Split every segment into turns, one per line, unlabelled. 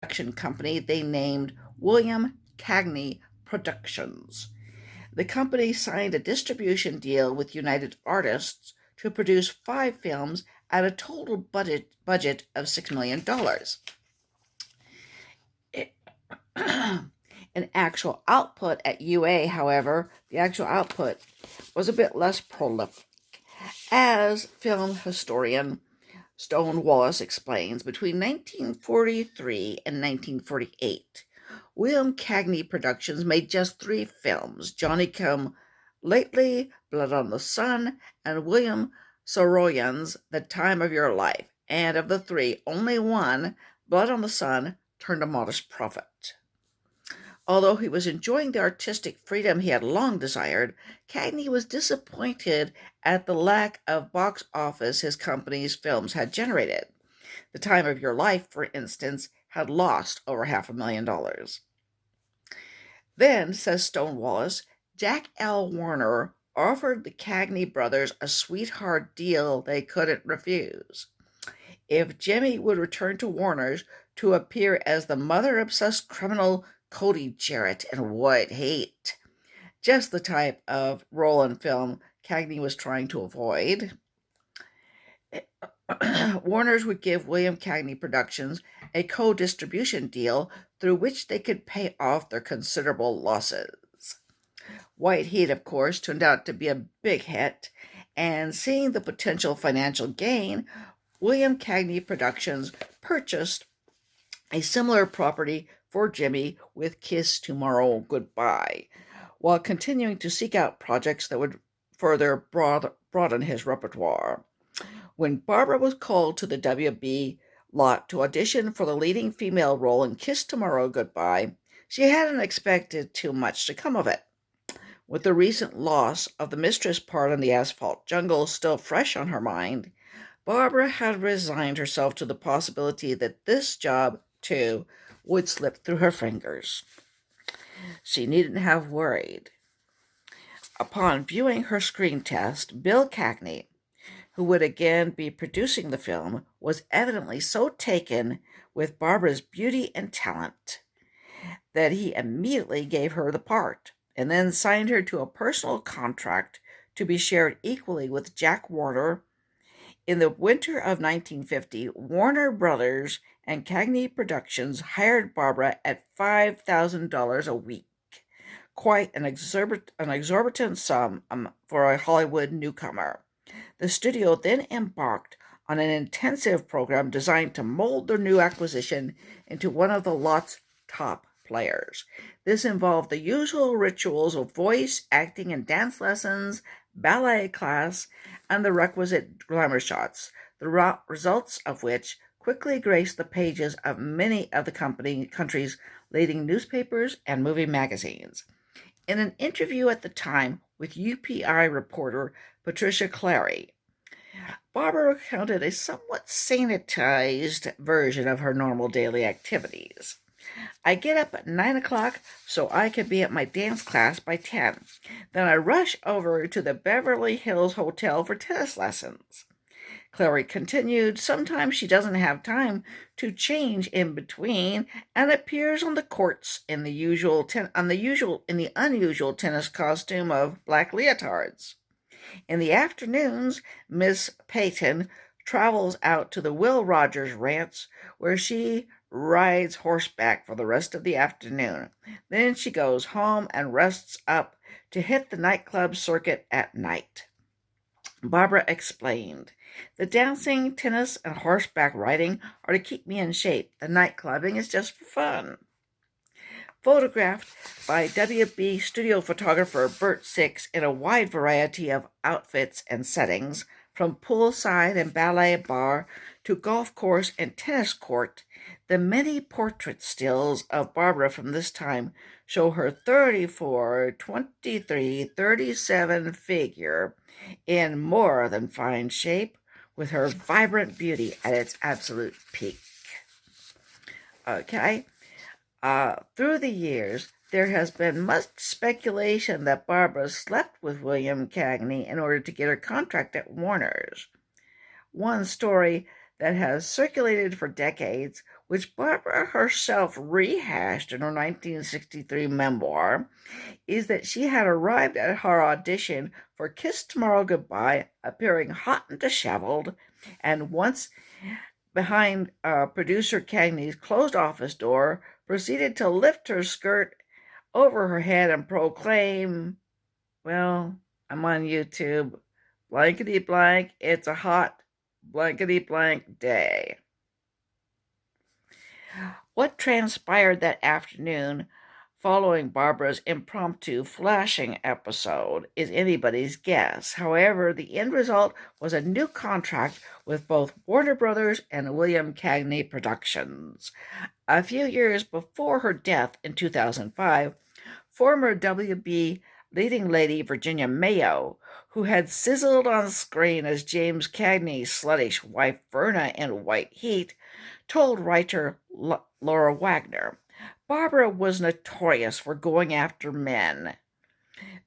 production company they named William Cagney Productions. The company signed a distribution deal with United Artists to produce 5 films at a total budget of $6 million. An actual output at UA, however, the actual output was a bit less prolific. As film historian Stone Wallace explains, between 1943 and 1948, William Cagney Productions made just 3 films: Johnny Come Lately, Blood on the Sun, and William Saroyan's The Time of Your Life. And of the 3, only one, Blood on the Sun, turned a modest profit. Although he was enjoying the artistic freedom he had long desired, Cagney was disappointed at the lack of box office his company's films had generated. The Time of Your Life, for instance, had lost over $500,000. Then, says Stone Wallace, Jack L. Warner offered the Cagney brothers a sweetheart deal they couldn't refuse. If Jimmy would return to Warner's to appear as the mother-obsessed criminal Cody Jarrett in White Heat, just the type of role in film Cagney was trying to avoid, Warner's would give William Cagney Productions a co-distribution deal through which they could pay off their considerable losses. White Heat, of course, turned out to be a big hit, and seeing the potential financial gain, William Cagney Productions purchased a similar property for Jimmy with Kiss Tomorrow Goodbye, while continuing to seek out projects that would further broaden his repertoire. When Barbara was called to the WB lot to audition for the leading female role in Kiss Tomorrow Goodbye, she hadn't expected too much to come of it. With the recent loss of the mistress part in the Asphalt Jungle still fresh on her mind, Barbara had resigned herself to the possibility that this job, too, would slip through her fingers. She needn't have worried. Upon viewing her screen test, Bill Cagney, who would again be producing the film, was evidently so taken with Barbara's beauty and talent that he immediately gave her the part, and then signed her to a personal contract to be shared equally with Jack Warner. In the winter of 1950, Warner Brothers and Cagney Productions hired Barbara at $5,000 a week, quite an exorbitant sum for a Hollywood newcomer. The studio then embarked on an intensive program designed to mold their new acquisition into one of the lot's top players. This involved the usual rituals of voice, acting, and dance lessons, ballet class, and the requisite glamour shots, the results of which quickly graced the pages of many of the country's leading newspapers and movie magazines. In an interview at the time with UPI reporter Patricia Clary, Barbara recounted a somewhat sanitized version of her normal daily activities. I get up at 9 o'clock so I can be at my dance class by 10. Then I rush over to the Beverly Hills Hotel for tennis lessons. Clary continued, sometimes she doesn't have time to change in between and appears on the courts in the unusual tennis costume of black leotards. In the afternoons, Miss Payton travels out to the Will Rogers Ranch, where she rides horseback for the rest of the afternoon. Then she goes home and rests up to hit the nightclub circuit at night. Barbara explained, the dancing, tennis, and horseback riding are to keep me in shape. The night clubbing is just for fun. Photographed by WB studio photographer Bert Six in a wide variety of outfits and settings, from poolside and ballet bar to golf course and tennis court, the many portrait stills of Barbara from this time show her 34, 23, 37 figure in more than fine shape, with her vibrant beauty at its absolute peak. Okay. Through the years, there has been much speculation that Barbara slept with William Cagney in order to get her contract at Warner's. One story that has circulated for decades which Barbara herself rehashed in her 1963 memoir, is that she had arrived at her audition for Kiss Tomorrow Goodbye appearing hot and disheveled, and once behind producer Cagney's closed office door, proceeded to lift her skirt over her head and proclaim, well, I'm on YouTube, blankety blank, it's a hot blankety blank day. What transpired that afternoon following Barbara's impromptu flashing episode is anybody's guess. However, the end result was a new contract with both Warner Brothers and William Cagney Productions. A few years before her death in 2005, former WB leading lady Virginia Mayo, who had sizzled on screen as James Cagney's sluttish wife Verna in White Heat, told writer Laura Wagner, Barbara was notorious for going after men.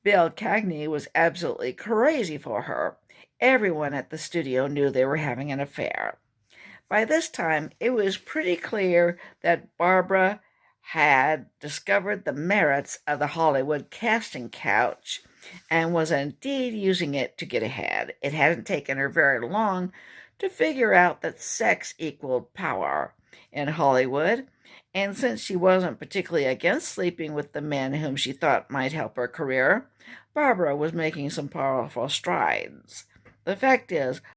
Bill Cagney was absolutely crazy for her. Everyone at the studio knew they were having an affair. By this time, it was pretty clear that Barbara had discovered the merits of the Hollywood casting couch and was indeed using it to get ahead. It hadn't taken her very long to figure out that sex equaled power in Hollywood, and since she wasn't particularly against sleeping with the men whom she thought might help her career, Barbara was making some powerful strides. The fact is,